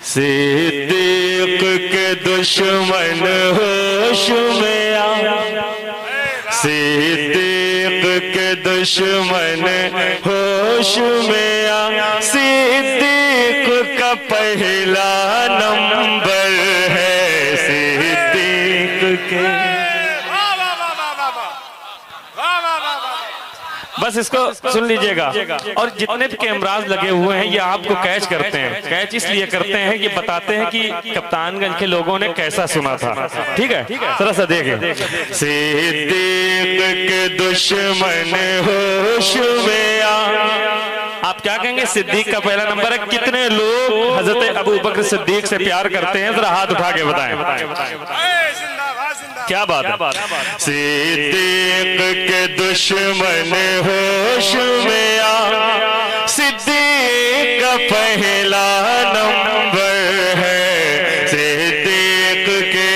सिद्दीक के दुश्मन होश में आ, सिद्दीक के दुश्मन होश में आ, सिद्दीक का पहला नंबर है सिद्दीक के। बस इसको सुन लीजिएगा। और जितने भी कैमराज लगे हुए हैं ये आपको कैच करते हैं, कैच इसलिए करते हैं कि बताते हैं कि कप्तानगंज के लोगों ने कैसा सुना था। ठीक है, थोड़ा सा देखें। सिद्दीक के दुश्मन होश में आ, आप क्या कहेंगे? सिद्दीक का पहला नंबर है। कितने लोग हजरत अबू बकर सिद्दीक से प्यार करते हैं? जरा हाथ उठा के बताएं। क्या बात है? सिद्दीक के दुश्मन होश में आ, सिद्दीक का पहला नंबर है सिद्दीक के।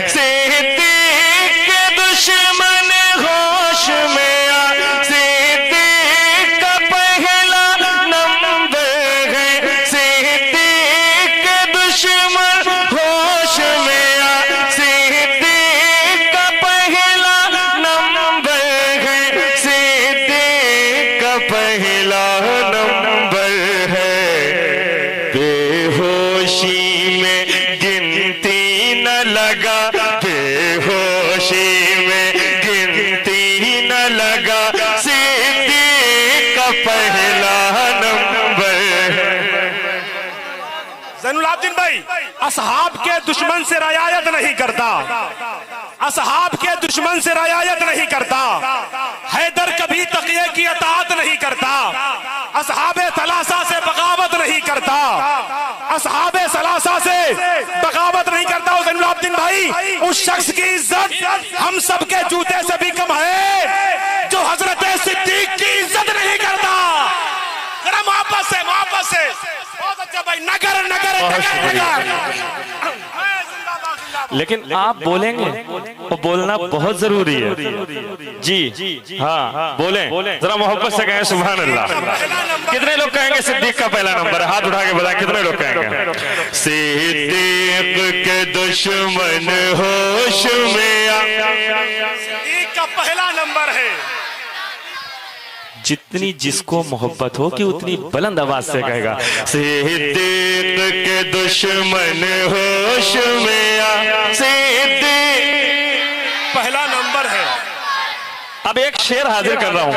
सिद्दीक के दुश्मन होश में आ, सिद्दीक का पहला नंबर है सिद्दीक के दुश्मन होश में पहला नंबर है। बेहोशी में गिनती न लगा, बेहोशी में गिनती न लगा, सिद्दीक का पहला नंबर है। ज़ैनुलाब्दीन भाई, असहाब के दुश्मन से रियायत नहीं करता, असहाब के दुश्मन से रियायत नहीं करता, हैदर कभी तकिए की अताअत नहीं करता, असहाबे सलासा से बगावत नहीं करता, असहाबे सलासा से बगावत नहीं करता। ज़ैनुलाब्दीन भाई, उस शख्स की इज्जत हम सबके जूते से भी कम है जो हजरत सिद्दीक की इज्जत नहीं करता। जरा मोहब्बत से, मोहब्बत से। बहुत अच्छा भाई, नगर नगर नगर नगर। लेकिन आप बोलेंगे और बोलना बहुत जरूरी है। जी हाँ, बोलें, जरा मोहब्बत से कहें सुभान अल्लाह। कितने लोग कहेंगे सिद्दीक का पहला नंबर? हाथ उठा के बताएं कितने लोग कहेंगे। सिद्दीक के दुश्मन होश में आ, सिद्दीक का पहला नंबर है। जितनी जिसको मोहब्बत हो कि उतनी बुलंद आवाज से कहेगा। सिद्दीक के दुश्मन होश में आ, सिद्दीक पहला नंबर है। अब एक शेर हाजिर कर रहा हूँ,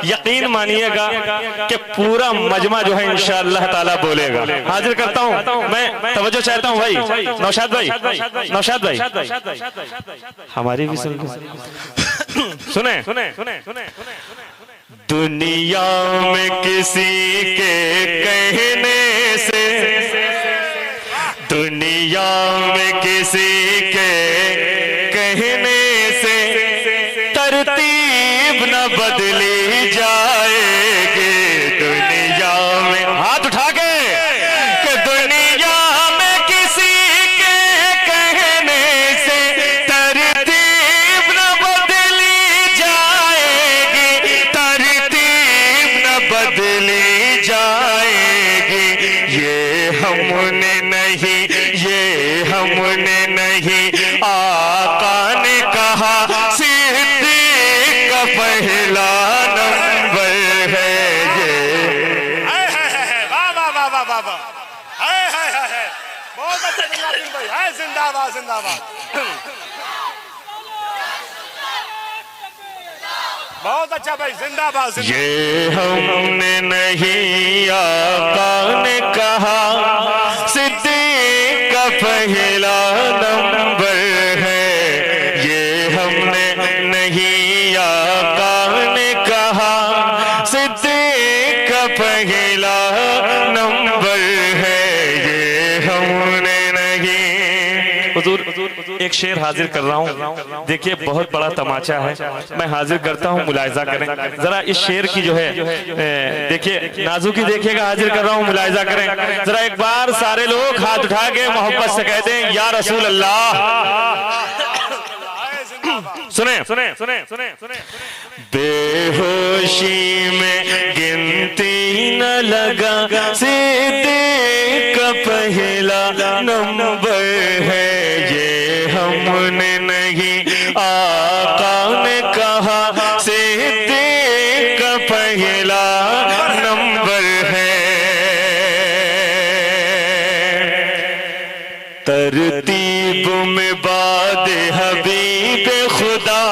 यकीन मानिएगा कि पूरा मजमा जो है इंशाअल्लाह ताला बोलेगा। हाजिर करता हूँ, मैं तवज्जो चाहता हूँ भाई। नौशाद भाई, नौशाद भाई हमारी भी सुने। दुनिया में किसी के कहने से, दुनिया में किसी के कहने से तरतीब न बदली जाएगी। दुनिया में हाथ उठा के कि दुनिया में किसी के कहने से तरतीब न बदली जाएगी, तरतीब न बदली जाएगी। ये हमने नहीं, ये हमने नहीं, आका ने कहा सिद्दीक का पहला नंबर है ये। वाह वाह वाह वाह वाह वाह, बहुत अच्छा भाई, है जिंदाबाद जिंदाबाद। बहुत अच्छा भाई, जिंदाबाद। ये हमने नहीं, आका ने कहा सिद्दीक का पहला नंबर है। ये हमने नहीं, आका ने कहा सिद्दीक का पहला नंबर है। ये हमने नहीं। हुजूर एक शेर हाजिर कर रहा हूँ, देखिए बहुत बड़ा तमाचा है, मैं हाजिर करता हूँ, मुलाहिजा करें जरा इस शेर की जो है। देखिए नाजुकी देखिएगा, हाजिर कर रहा हूँ, मुलाहिजा करें जरा एक बार। सारे लोग हाथ उठा के मोहब्बत से कह दें या रसूल अल्लाह। सुने सुने सुने सुने सुने। बेहोशी में गिनती न लगा, सिद्दीक पहला नंबर है ये, हमने नहीं आका ने कहा सिद्दीक का पहला नंबर है। तरतीब में बाद हबीब खुदा,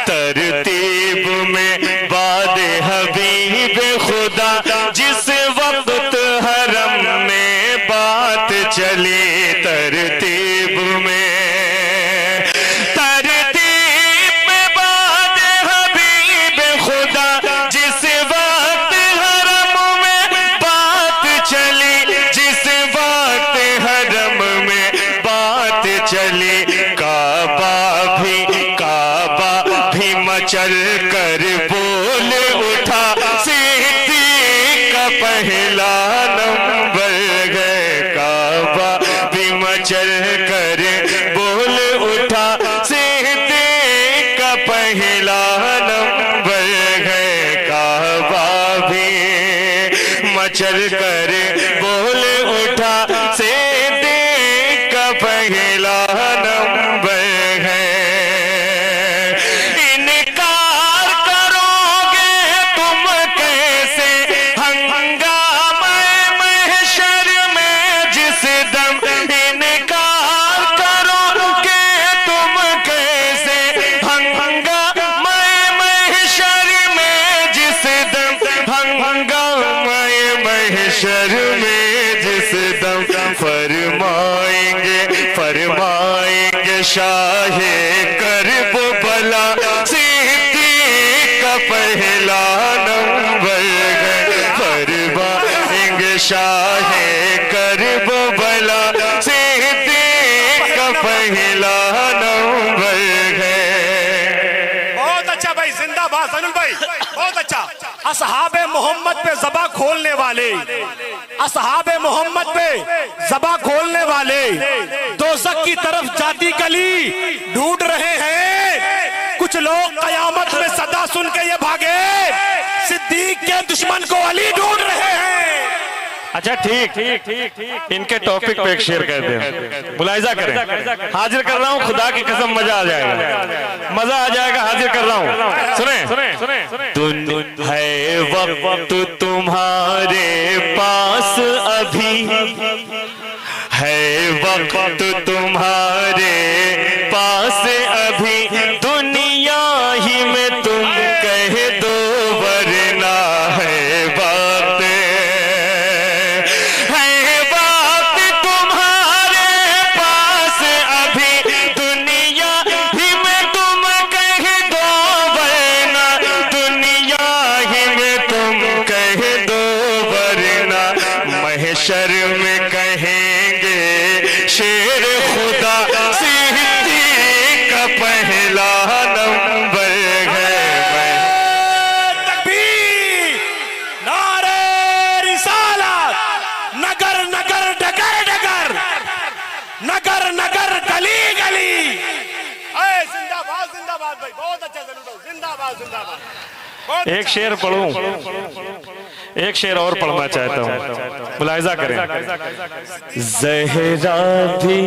तरतीब में बाद हबीब खुदा, जिस वक्त हरम में बात चली तरतीब में, तरतीब में बाद हबीब खुदा, जिस वक्त हरम में बात चली, जिस वक्त हरम में बात चली, काबा भी मचल कर बोल उठा, सिद्दीक का पहला नंबर है। काबा भी मचल कर बोल उठा, सिद्दीक का पहला नंबर है। काबा भी मचल कर बोल उठा, सिद्दीक का पहला नंबर है। इनकार करोगे तुम कैसे हंगामे महशर में जिस दम, इनकार करोगे तुम कैसे हंगामे महशर में जिस दम, हंगामे महशर में जिस दम, फरमाएंगे फरमाएंगे शाहे करब भला, सिद्दीक का पहला नंबर है। फरमाएंगे शाहे करब भला, सिद्दीक का पहला नंबर है। बहुत अच्छा भाई, जिंदाबाद सनुल भाई, बहुत अच्छा। असहाबे मोहम्मद पे ज़बा खोलने वाले, असहाबे मोहम्मद पे ज़बा खोलने वाले, दोज़ख की तरफ जाती गली ढूंढ रहे हैं। कुछ लोग कयामत में सदा सुन के ये भागे, सिद्दीक के दुश्मन को अली ढूंढ रहे हैं। अच्छा ठीक ठीक ठीक, इनके टॉपिक पे एक शेर कर दें, मुलाहिजा करें। हाजिर कर रहा हूँ, खुदा की कसम मजा आ जाएगा, मजा आ जाएगा। हाजिर कर रहा हूँ, सुने। दुन है वक्त तुम्हारे पास अभी, है वक्त तुम्हारे पास अभी, दुनिया ही में तुम कह दो वरना है बात, है बात तुम्हारे पास अभी, दुनिया ही में तुम कह दो वरना, दुनिया ही में तुम कह दो वरना, महशर में कहेंगे शेर खुदा, सिद्दीक का पहला नंबर है। तकबीर, नारे रिसालत, नगर नगर डगर डगर, नगर नगर गली गली। जिंदाबाद जिंदाबाद भाई, बहुत अच्छा जिंदाबाद जिंदाबाद। एक शेर पढ़ूं, एक शेर और पढ़ना चाहता हूँ, मुलाहिजा करें। ज़हरा भी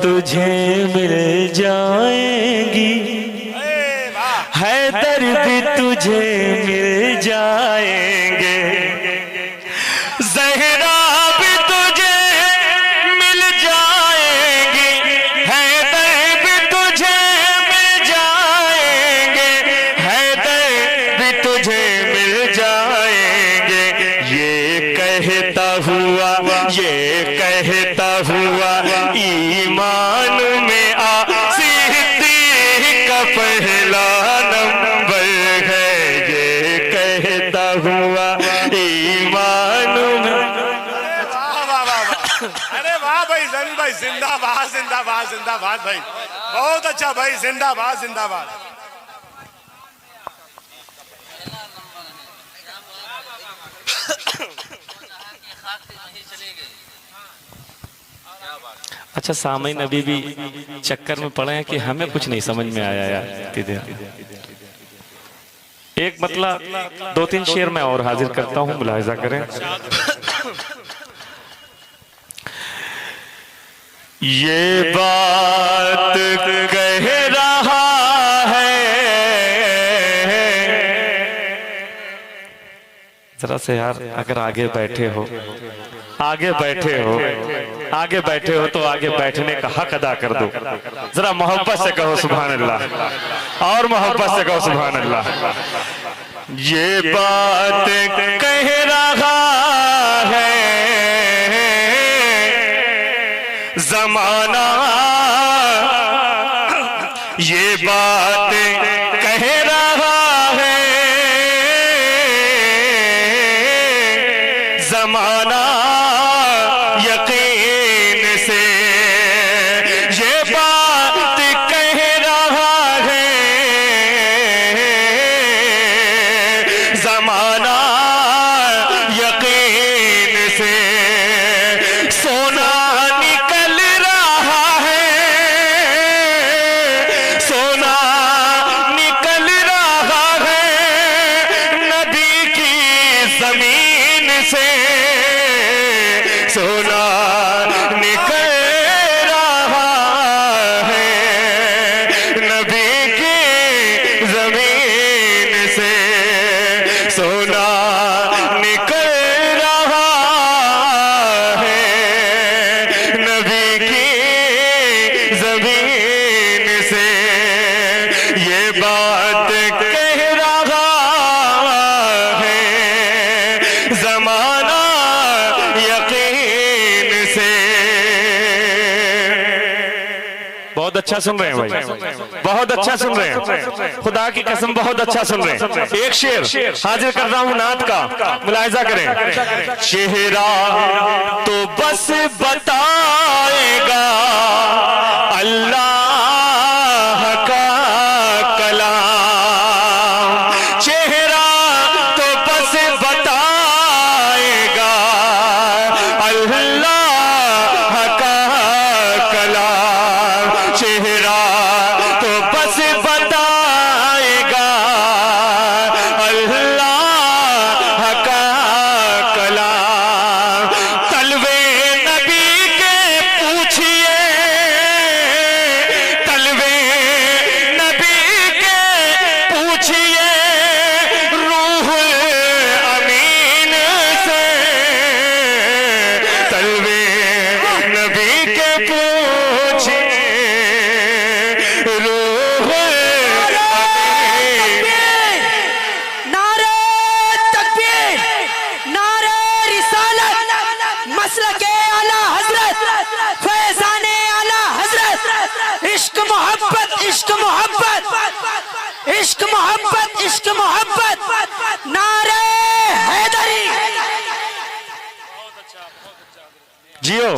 तुझे मिल जाएंगी, हैदर भी तुझे मिल जाएंगे, ज़हरा भी तुझे मिल जाएंगी, हैदर भी तुझे मिल जाएंगे, हैदर भी तुझे मिल जाएंगे। ये कहता हुआ ईमान में आ, सिद्दीक का पहला नंबर है। ये कहता हुआ ईमान में। अरे वाह भाई, जरूर भाई, जिंदाबाद जिंदाबाद जिंदाबाद भाई, बहुत अच्छा भाई, जिंदाबाद जिंदाबाद। अच्छा सामईन अभी भी चक्कर में पड़े हैं कि हमें कुछ नहीं समझ में आया यार। एक मतलब 2-3 शेर मैं और हाजिर करता हूँ, मुलाहिजा करें। ये बात कह रहा है, जरा से यार अगर आगे बैठे हो आगे बैठे हो तो आगे बैठने का हक अदा कर दो। जरा मोहब्बत से कहो सुभान अल्लाह, और मोहब्बत से कहो सुभान अल्लाह। ये बात कह रहा है जमाना, ये बात कह रहा है जमाना, यकीन से ये बात कह रहा है जमाना, यकीन से सोना निकल रहा है, सोना निकल रहा है नबी की जमीन से, सोना निकल रहा है नबी की जमीन से, सोना निकल रहा है नबी की जमीन से, ये बात कह रहा है जमाना, यकीन से। बहुत अच्छा सुन रहे हैं भाई, बहुत अच्छा सुन रहे हैं, खुदा की कसम बहुत अच्छा सुन रहे हैं। एक शेर हाजिर कर रहा हूं नात का, मुलाहिजा करें। चेहरा तो बस बताएगा अल्लाह का कलाम, चेहरा तो बस बताएगा अल्लाह का कलाम, चेहरा तो बस बताएगा अल्लाह का कलाम। तलवे नबी के पूछिए, तलवे नबी के पूछिए रूहुल अमीन से, तलवे नबी के पूछिए रूहुल अमीन। नारे तकबीर, नारे रिसालत, मसलके आला हजरत, फैजाने आला हजरत, इश्क मोहब्बत, इश्क मोहब्बत, इश्क मोहब्बत, इश्क मोहब्बत, नारे हैदरी। जियो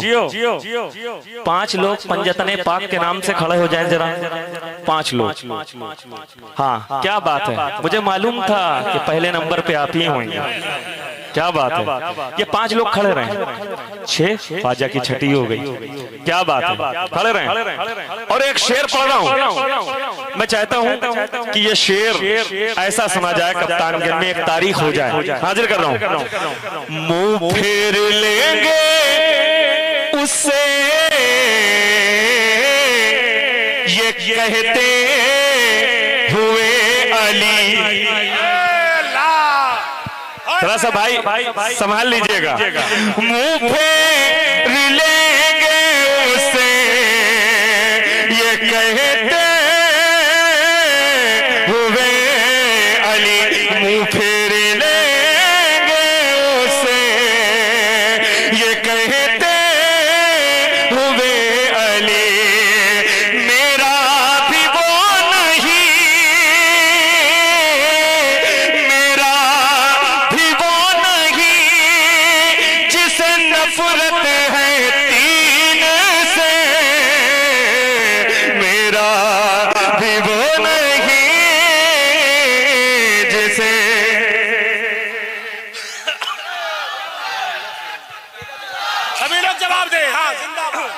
5 लोग पंजतने पाक के नाम से खड़े हो जाएं जरा, 5 लोग। हाँ क्या बात है, मुझे मालूम था कि पहले नंबर पे आप ही होंगे। क्या बात है, ये 5 लोग खड़े रहे, 6 ख्वाजा की छठी हो गई। क्या बात है, खड़े रहे। और एक शेर पढ़ रहा हूँ, मैं चाहता हूँ कि ये शेर ऐसा सुना जाए कप्तानगंज में, एक तारीख हो जाए। हाजिर कर रहा हूँ। मुंह फेर लेंगे उससे ये कहते हुए अली। थोड़ा सा भाई संभाल लीजिएगा। मुंह फेर लेंगे उससे ये कहते हुए अली, मुंह फेर लेंगे उससे ये कहते हुए अली, मेरा भी वो नहीं, मेरा भी वो नहीं जिसे नफरत है 3 से, मेरा भी वो नहीं जिसे। सभी लोग जवाब दें। हाँ जिंदाबाद।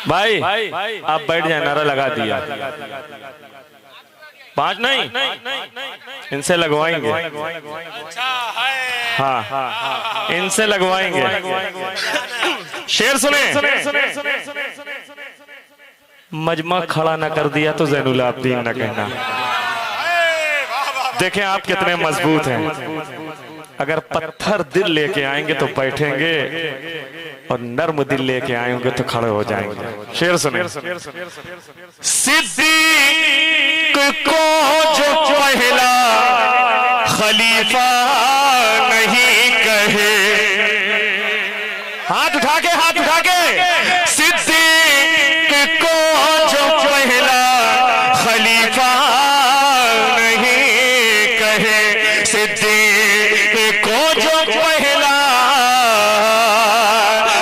भाई आप बैठ जाए, नारा लगा दिया। 5 नहीं, इनसे लगवाएंगे। हाँ, इनसे लगवाएंगे। शेर सुने। मजमा खड़ा ना कर दिया तो ज़ैनुल आबिदीन न कहना। देखें आप कितने मजबूत हैं। अगर पत्थर दिल लेके आएंगे तो बैठेंगे, और नर्म दिल लेके आएंगे तो खड़े हो जाएंगे। शेर सुने। सिद्दीक को जो पहला खलीफा नहीं कहे, हाथ उठा के सिद्दीक को जो पहला खलीफा नहीं कहे, सिद्दीक को जो पहला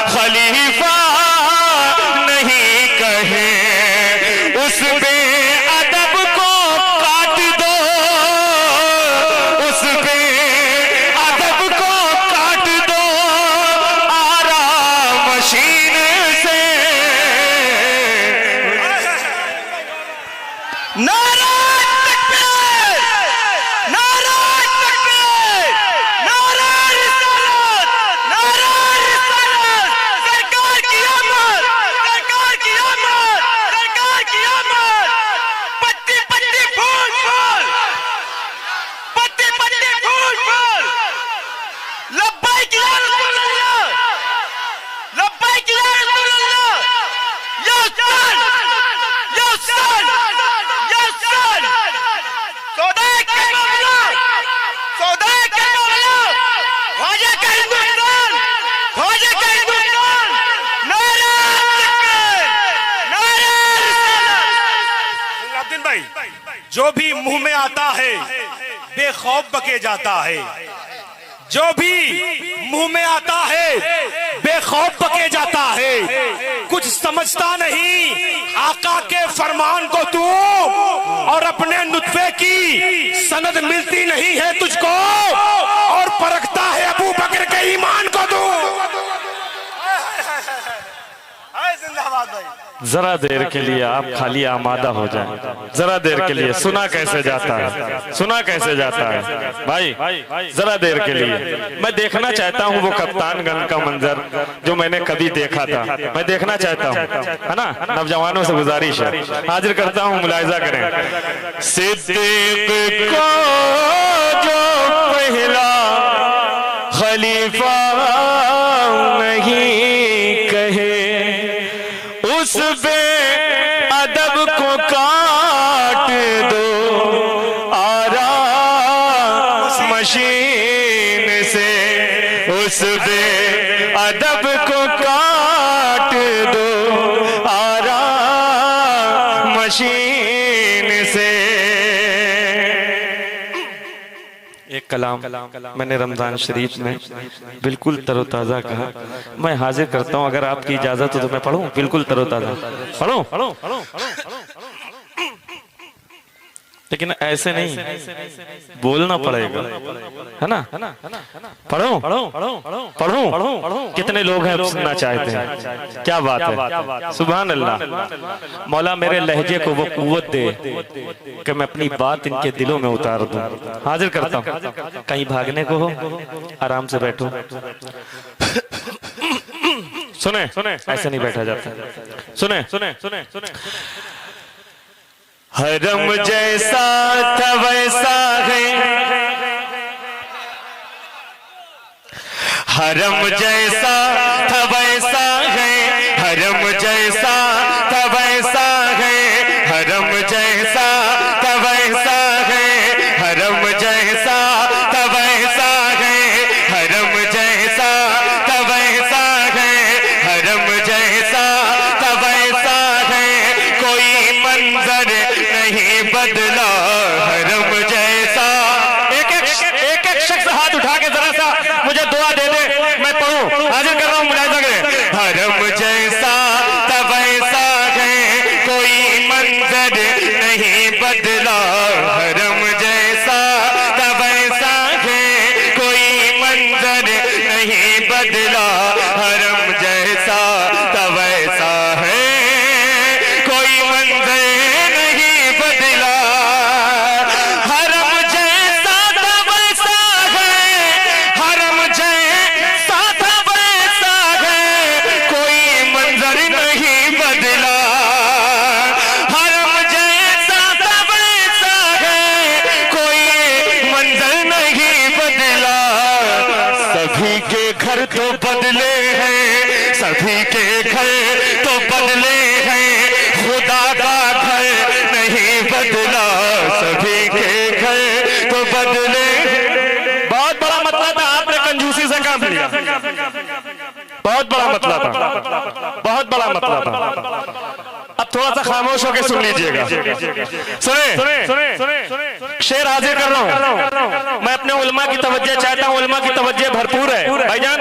खलीफा नहीं कहे, उस पे अदब को काट दो, उस पे अदब को काट दो आराम मशीन से। नारा तकबीर, नारा तकबीर, नारा रिसालत, नारा रिसालत। सरकार की आमद, सरकार की आमद, सरकार की आमद। पत्ती पत्ती फूल फूल, पत्ती पत्ती फूल फूल। लब्बैक या रसूल अल्लाह, लब्बैक या रसूल अल्लाह। या सन, या सन, या सन। सौदा के मामला, सौदा के मामला। ख्वाजा का हिंदुस्तान, ख्वाजा का हिंदुस्तान। नारा तकबीर, नारा रिसालत। अब्दुल भाई, जो भी मुंह में आता है बेखौफ बके जाता है, जो भी मुंह में आता है बेखौफ बके जाता है। कुछ समझता नहीं आका के फरमान को तू, और अपने नुत्फे की सनद मिलती नहीं है तुझको, और परखता है अबू बकर के ईमान को तू। जिंदाबाद भाई। जरा देर के लिए आप खाली आमादा हो जाएं, जरा देर के लिए। सुना कैसे जाता है, सुना कैसे जाता है भाई, जरा देर के लिए। मैं देखना चाहता हूँ वो कप्तानगंज का मंजर जो मैंने कभी देखा था, मैं देखना चाहता हूँ, है ना। नौजवानों से गुजारिश है, हाजिर करता हूँ, मुलाहिजा करें। सिद्दीक को जो पहला खलीफा नहीं कहे, उस पे अदब को काट दो आराम मशीन से, उस पे अदब को काट दो आराम मशीन से। एक कलाम मैंने रमजान शरीफ में बिल्कुल तरोताज़ा कहा, मैं हाजिर करता हूँ, अगर आपकी इजाजत हो तो मैं पढ़ूं। बिल्कुल तरोताज़ा पढ़ूं, लेकिन ऐसे नहीं, बोलना पड़ेगा, है ना। पढ़ूं। कितने लोग हैं सुनना चाहते हैं, क्या बात है, सुभान अल्लाह। मौला मेरे लहजे को वो कुव्वत दे कि मैं अपनी बात इनके दिलों में उतार दूं। हाजिर करता हूं, कहीं भागने को हो आराम से बैठो। सुने, ऐसे नहीं बैठा जाता। सुने। हरम जैसा था वैसा है, हरम जैसा था वैसा है, हरम जैसा था वैसा है, हरम जैसा था वैसा है, हरम जैसा था वैसा है, हरम जैसा था वैसा है, हरम जैसा था वैसा है। कोई मंजर नहीं बदला हरम जैसा। एक शख्स हाथ उठा के जरा सा मुझे दुआ दे दे, मैं पढ़ूं। हाजिर कर रहा हूं, मुलाहिजा करें। बदला, हरम जैसा था वैसा है, कोई मंजर नहीं बदला। हरम जैसा था वैसा है, हरम जैसा था वैसा है, कोई मंजर नहीं बदला। हरम जैसा था वैसा है, कोई मंजर नहीं बदला। सभी के घर तो बदले हैं, सभी के घर तो बदले हैं, खुदा का घर नहीं बदला। सभी के घर तो बदले। बहुत बड़ा मतला था, आपने कंजूसी से काम लिया। बहुत बड़ा मतला था, बहुत बड़ा मतला था। अब थोड़ा सा खामोश होकर सुन लीजिएगा। सुने शेर हाजिर कर रहा हूं। मैं अपने उलमा की तवज्जो चाहता हूं, उलमा की तवज्जो भरपूर है भाईजान।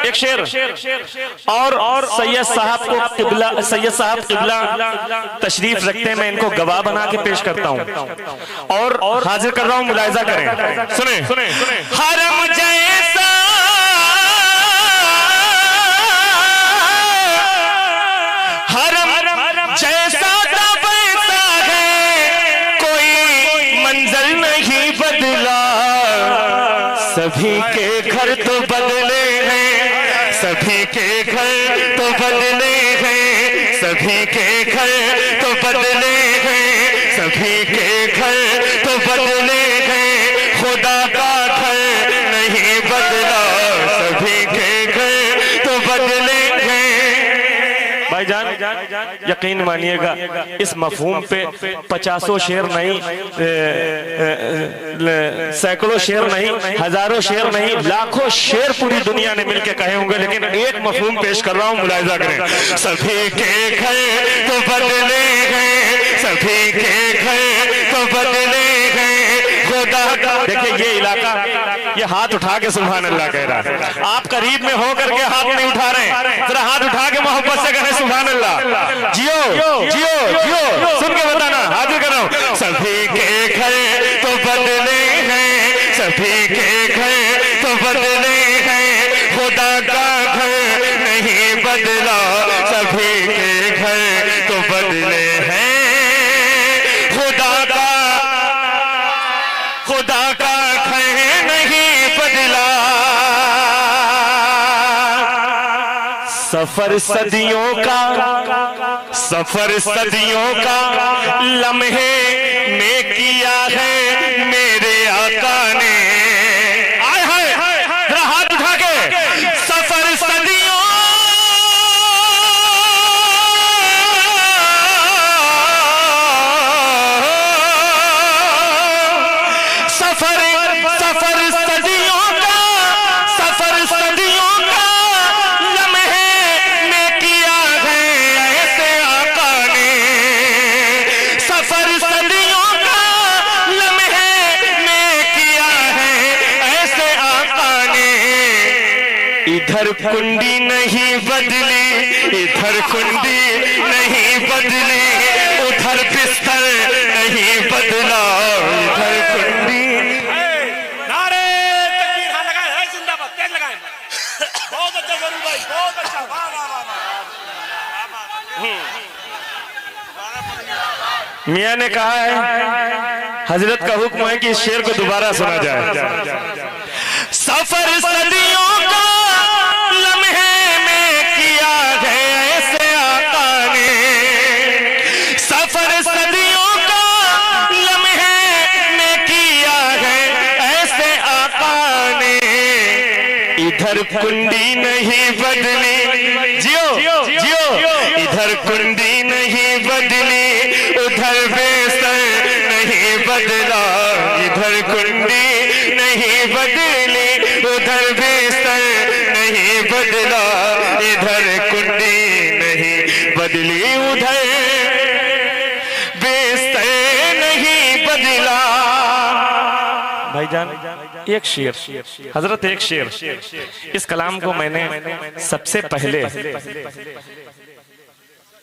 एक शेर और सैयद साहब को किबला, सैयद साहब किबला तशरीफ रखते हैं, मैं इनको गवाह बना के पेश करता हूं और हाजिर कर रहा हूं, मुलाहिजा करें। सुने हरम जैसा हरम जैसा था वैसा है, कोई मंजर नहीं बदला। सभी के घर तो बदले हैं, सभी के घर तो बदले हैं, सभी के घर तो बदले हैं, सभी के घर तो बदले हैं, खुदा का घर नहीं बदला। सभी के घर तो बदले हैं। भाईजान यकीन मानिएगा, इस मफहूम पे 50 शेर नहीं, सैकड़ों शेर नहीं, हजारों शेर नहीं, लाखों शेर पूरी दुनिया ने मिलकर कहे होंगे, लेकिन एक मफहूम पेश कर रहा हूं, मुलाहिजा करें। सभी के घर तो बदले हैं, सभी के घर तो बदले हैं, खुदा का। देखिए ये इलाका, ये हाथ उठा के सुभान अल्लाह कह रहा है। आप करीब में होकर के हाथ नहीं उठा रहे, जरा हाथ उठा के मोहब्बत से कहें सुभान अल्लाह। जियो जियो जियो, सुन के बताना, हाजिर कर रहा हूं। सभी के घर तो बदले हैं, सभी के घर तो बदले हैं, खुदा का घर नहीं बदला। सभी के घर तो बदले हैं, खुदा का घर नहीं बदला। सफर सदियों का, सफर सदियों का लम्हे में किया है मेरे आका ने। आए हाय, जरा हाथ उठा के। सफर सदियों, सफर सदियों का, सफर सदियों का लम्हे में किया है ऐसे आका ने। सफर सदियों का लम्हे में किया है ऐसे आका ने। इधर कुंडी नहीं बदली, इधर कुंडी नहीं बदली, उधर बिस्तर नहीं बदला। इधर कुंडी। नारे तकबीर, हाँ लगाए, है जिंदाबाद, तेज लगाए। बहुत अच्छा जरूर भाई, बहुत अच्छा, वाह वाह वाह। मियाँ ने कहा है, हजरत का हुक्म है कि इस शेर को दोबारा सुना जाए। सफर सदियों का लम्हे में किया है ऐसे आका ने। सफर सदियों का लम्हे में किया है ऐसे आका ने। इधर कुंडी नहीं बदली, जियो जियो, इधर कुंडी नहीं बदली, उधर बेसर नहीं बदला। इधर कुंडी नहीं बदली, उधर बेसर नहीं बदला। इधर कुंडी नहीं बदली, उधर बेसर नहीं बदला। भाईजान एक शेर, हजरत एक शेर, इस कलाम को मैंने सबसे पहले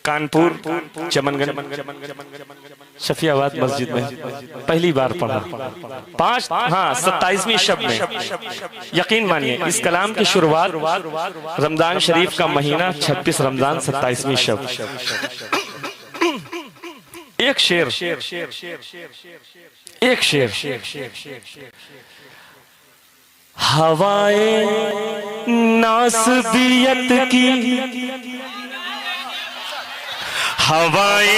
कानपुर चमनगंज शफियाबाद मस्जिद में पहली बार पढ़ा। 27वीं शब में। यकीन मानिए इस कलाम की शुरुआत रमजान शरीफ का महीना 26 रमजान 27वीं शब। एक शेर हवाए नासबियत की, हवाए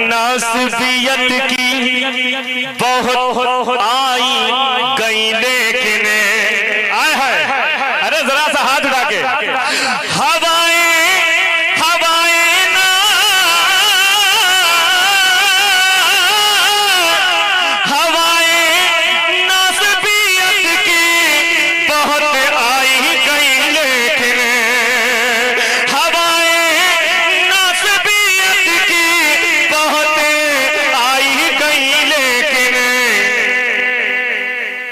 नासबियत की बहुत आई गई लेकिन आए है, अरे जरा सा हाथ उठा के हवाए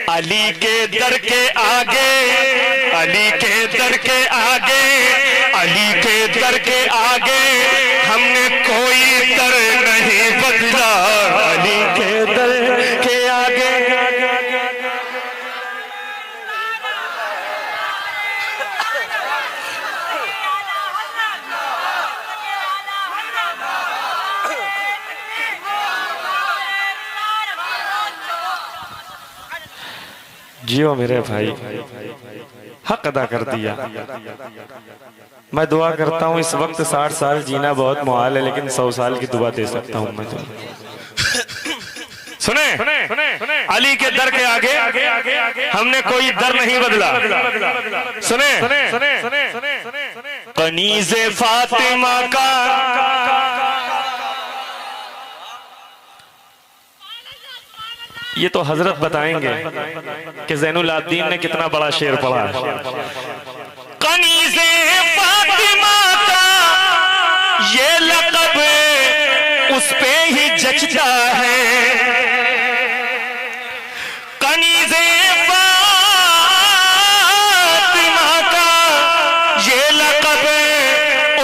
अली के दर के आगे, अली के दर के आगे, अली के दर के आगे हमने कोई दर नहीं बदला। अली के दर के आगे जियो मेरे भाई, हक अदा कर दिया। मैं दुआ करता हूँ इस वक्त 60 साल जीना बहुत मुहाल है, लेकिन 100 साल की दुआ दे सकता हूँ मैं तो। सुने अली के दर के आगे हमने कोई दर नहीं बदला। सुने कनीज़े फातिमा का ये तो हजरत बताएंगे कि ज़ैनुल आबदीन ने कितना बड़ा शेर पढ़ा है। कनीज़े फातिमा का ये लक़ब उस पे ही जचता है। कनीज़े फातिमा का ये लक़ब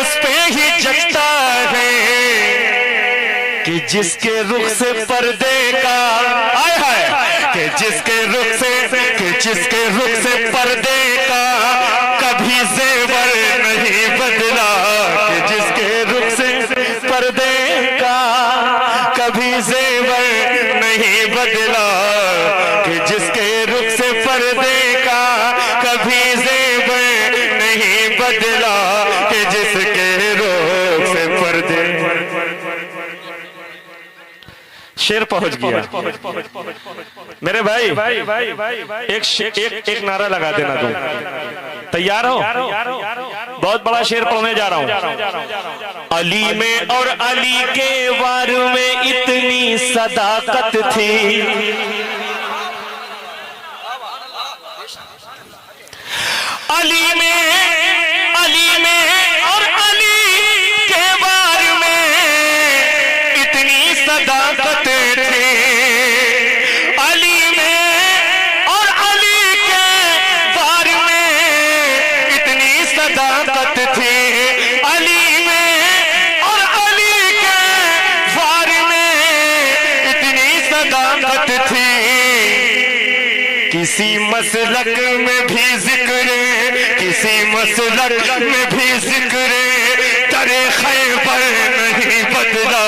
उस पे ही जचता है कि जिसके रुख से पर्दे का कि जिसके रुख से पर्दे का कभी जेवर नहीं बदला। कि जिसके रुख से पर्दे का कभी जेवर नहीं बदला। कि जिसके रुख से पर्दे का कभी जेवर नहीं बदला। कि जिसके रुख से पर्दे शेर पहुंच गया मेरे भाई। एक नारा लगा देना तुम, तैयार हो? बहुत बड़ा शेर पढ़ने जा रहा हूं। अली में और अली के वार में इतनी सदाकत थी। अली में और अली के वार में इतनी सदाकत थी। अली में और अली के वार में इतनी सदाकत थी। अली में और अली के वार में इतनी सदाकत थी। किसी मसलक में भी जिक्र, किसी मसलक में भी जिक्र दरे खैबर नहीं बदला।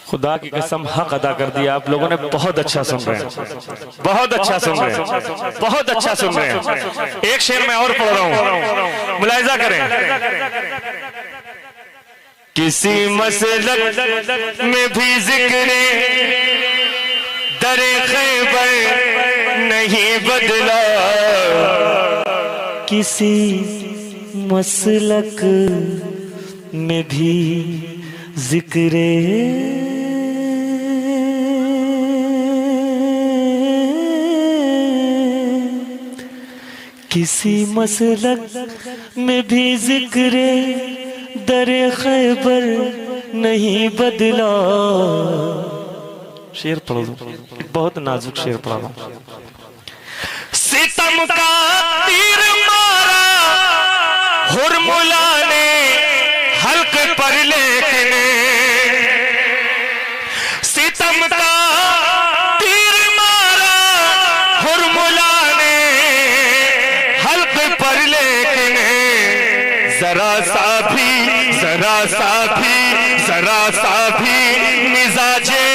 खुदा की कसम हक अदा कर दिया। आप लोगों ने बहुत अच्छा सुन रहे हैं, बहुत अच्छा सुन रहे हैं, बहुत अच्छा सुन रहे हैं। एक शेर मैं और पढ़ रहा हूं, मुलाहिजा करें। किसी मसलक में भी जिक्र दरे खैबर नहीं बदला। किसी मसलक में भी जिक्र किसी मसलक में भी जिक्र दरे खैबर नहीं बदला। शेर पढ़ दो, बहुत नाजुक शेर पढ़ा दो। सितम का तीर मारा हुरमुला ने हल्क पर, लेकिन सितम का तीर मारा हुरमुला ने हल्क पर, लेकिन जरा सा भी जरा सा भी जरा सा भी मिजाजे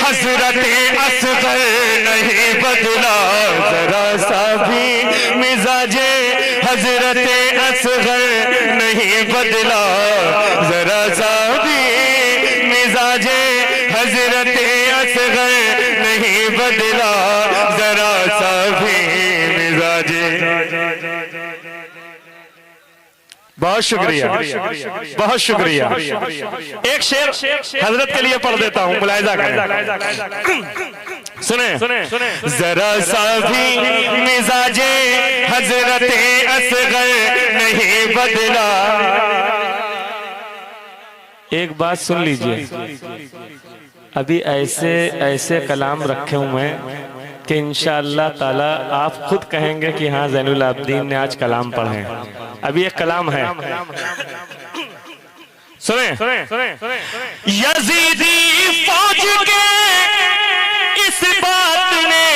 हजरत असगर नहीं बदला। जरा सा भी मिजाजे हजरत असगर नहीं बदला। जरा सा भी मिजाजे हजरत असगर नहीं बदला। जरा सा भी मिजाजे। बहुत शुक्रिया, बहुत शुक्रिया। एक शेर हजरत के लिए पढ़ देता हूँ, मुलाहिजा करें। सुने, जरा सा भी मिजाजे हजरत असगर नहीं बदला। एक बात सुन लीजिए, अभी ऐसे ऐसे कलाम रखे हुए हैं कि इंशाअल्लाह ताला आप खुद कहेंगे कि हाँ ज़ैनुल आबिदीन ने आज कलाम पढ़े। अभी एक कलाम है, सुने। यजीदी फौज के इस बात ने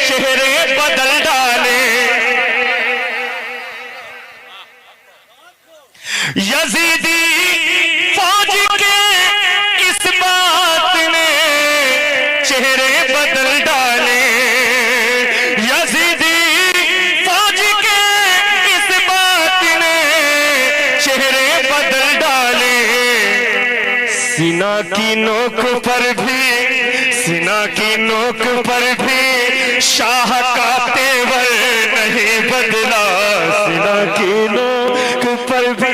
चेहरे बदल डाले। यजीदी फौज के इस बात ने चेहरे बदल डाले। यजीदी फौज के इस बात ने चेहरे बदल डाले। सीना की नोक पर भी, सीना की नोक पर भी शाह का तेवर नहीं बदला। सीना की नोक पर भी